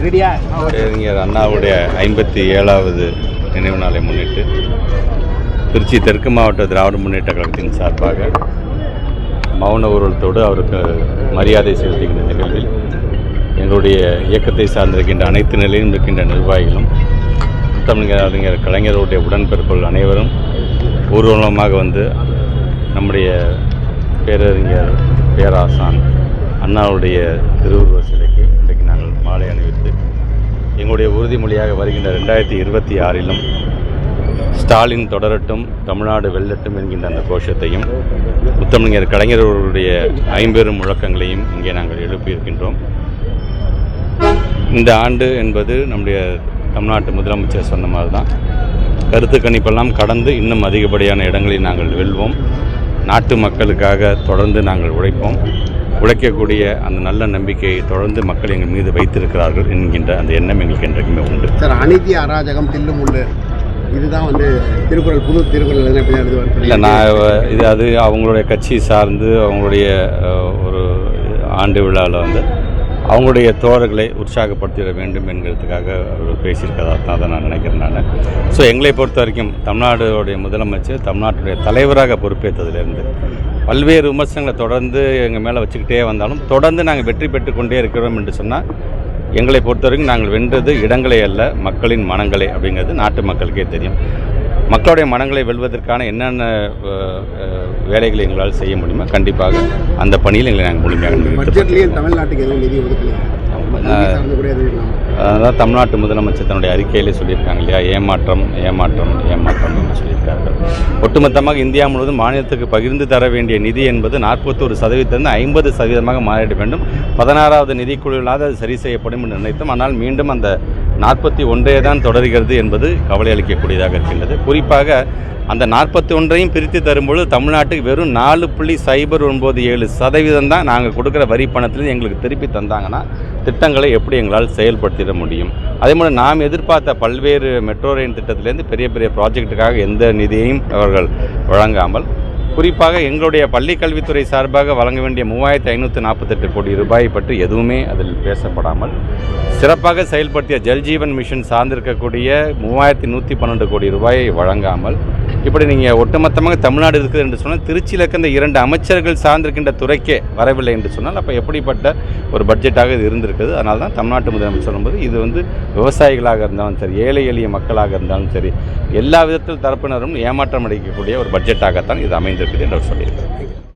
பேரறிஞர் அண்ணாவுடைய 57வது நினைவு நாளை முன்னிட்டு திருச்சி தெற்கு மாவட்ட திராவிட முன்னேற்ற கழகத்தின் சார்பாக மௌன ஊர்வலத்தோடு அவருக்கு மரியாதை செலுத்துகின்ற நிகழ்வில் எங்களுடைய இயக்கத்தை சார்ந்திருக்கின்ற அனைத்து நிலையிலும் இருக்கின்ற நிர்வாகிகளும் தமிழறிஞர் கலைஞருடைய உடன்பிறப்புகள் அனைவரும் ஊர்வலமாக வந்து நம்முடைய பேரறிஞர் பேராசான் அண்ணாவுடைய திருவுருவ சிலைக்கு இன்றைக்கு நாங்கள் மாலை அணிவித்து எங்களுடைய உறுதிமொழியாக வருகின்ற 2026 ஸ்டாலின் தொடரட்டும் தமிழ்நாடு வெல்லட்டும் என்கின்ற அந்த கோஷத்தையும் முத்தமிழர் கலைஞர்களுடைய 50 முழக்கங்களையும் இங்கே நாங்கள் எழுப்பியிருக்கின்றோம். இந்த ஆண்டு என்பது நம்முடைய தமிழ்நாட்டு முதலமைச்சர் சொன்ன மாதிரி தான், கருத்து கணிப்பெல்லாம் கடந்து இன்னும் அதிகப்படியான இடங்களில் நாங்கள் வெல்வோம். நாட்டு மக்களுக்காக தொடர்ந்து நாங்கள் உழைப்போம். உழைக்கக்கூடிய அந்த நல்ல நம்பிக்கையை தொடர்ந்து மக்கள் எங்கள் மீது வைத்திருக்கிறார்கள் என்கின்ற அந்த எண்ணம் எங்களுக்கு என்றைக்குமே உண்டு. சார், அநீதி அராஜகம் தில்லும் உண்டு, இதுதான் வந்து திருக்குறள், புது திருக்குறள் இல்லை. நான் அது அவங்களுடைய கட்சி சார்ந்து அவங்களுடைய ஒரு ஆண்டு விழாவில் வந்து அவங்களுடைய தோழர்களை உற்சாகப்படுத்திட வேண்டும் என்கிறதுக்காக அவர் பேசியிருக்கிறதா தான் நான் நினைக்கிறேன். ஸோ எங்களை பொறுத்த வரைக்கும் தமிழ்நாடுடைய முதலமைச்சர் தமிழ்நாட்டுடைய தலைவராக பொறுப்பேற்றதிலிருந்து பல்வேறு விமர்சனங்களை தொடர்ந்து எங்கள் மேலே வச்சுக்கிட்டே வந்தாலும் தொடர்ந்து நாங்கள் வெற்றி பெற்றுக்கொண்டே இருக்கிறோம் என்று சொன்னால் எங்களை பொறுத்த வரைக்கும் நாங்கள் வென்றது இடங்களே அல்ல, மக்களின் மனங்களே அப்படிங்கிறது நாட்டு மக்களுக்கே தெரியும். மக்களுடைய மனங்களை வெல்வதற்கான என்னென்ன வேலைகளை எங்களால் செய்ய முடியுமோ கண்டிப்பாக அந்த பணியில் எங்களை நாங்கள் முழுமையாக தமிழ்நாட்டுக்கு நிதி அதான் தமிழ்நாட்டு முதலமைச்சர் தன்னுடைய அறிக்கையிலே சொல்லியிருக்காங்க இல்லையா, ஏமாற்றம் ஏமாற்றம் ஏமாற்றம் என்று சொல்லியிருக்கார்கள். ஒட்டுமொத்தமாக இந்தியா முழுவதும் மாநிலத்துக்கு பகிர்ந்து தர வேண்டிய நிதி என்பது 41% 50% மாறிட வேண்டும். 16வது நிதிக்குழுவிலாவது அது சரி செய்யப்படும் என்று நினைத்தோம். ஆனால் மீண்டும் அந்த 41 தான் தொடர்கிறது என்பது கவலை அளிக்கக்கூடியதாக இருக்கின்றது. குறிப்பாக அந்த 41ஐயும் பிரித்து தரும்பொழுது தமிழ்நாட்டுக்கு வெறும் 4.097% தான் நாங்கள் கொடுக்குற வரி பணத்திலிருந்து எங்களுக்கு திருப்பி தந்தாங்கன்னா திட்டங்களை எப்படி எங்களால் செயல்படுத்திட முடியும்? அதே போல் நாம் எதிர்பார்த்த பல்வேறு மெட்ரோ ரயில் திட்டத்திலேருந்து பெரிய பெரிய ப்ராஜெக்டுக்காக எந்த நிதியையும் அவர்கள் வழங்காமல், குறிப்பாக எங்களுடைய பள்ளி கல்வித்துறை சார்பாக வழங்க வேண்டிய 3548 கோடி ரூபாய் பற்றி எதுவுமே அதில் பேசப்படாமல், சிறப்பாக செயல்படுத்திய ஜல்ஜீவன் மிஷன் சார்ந்திருக்கக்கூடிய 3112 கோடி ரூபாயை வழங்காமல், இப்படி நீங்கள் ஒட்டுமொத்தமாக தமிழ்நாடு இருக்குது என்று சொன்னால் திருச்சியில் இருக்க இந்த 2 அமைச்சர்கள் சார்ந்திருக்கின்ற துறைக்கே வரவில்லை என்று சொன்னால் அப்போ எப்படிப்பட்ட ஒரு பட்ஜெட்டாக இது இருந்திருக்குது. அதனால தான் தமிழ்நாட்டு முதலமைச்சர் சொல்லும்போது இது வந்து விவசாயிகளாக இருந்தாலும் சரி, ஏழை எளிய மக்களாக இருந்தாலும் சரி, எல்லா விதத்தில் தரப்பினரும் ஏமாற்றம் அளிக்கக்கூடிய ஒரு பட்ஜெட்டாகத்தான் இது அமைந்திருக்குது என்று அவர் சொல்லியிருக்கார்.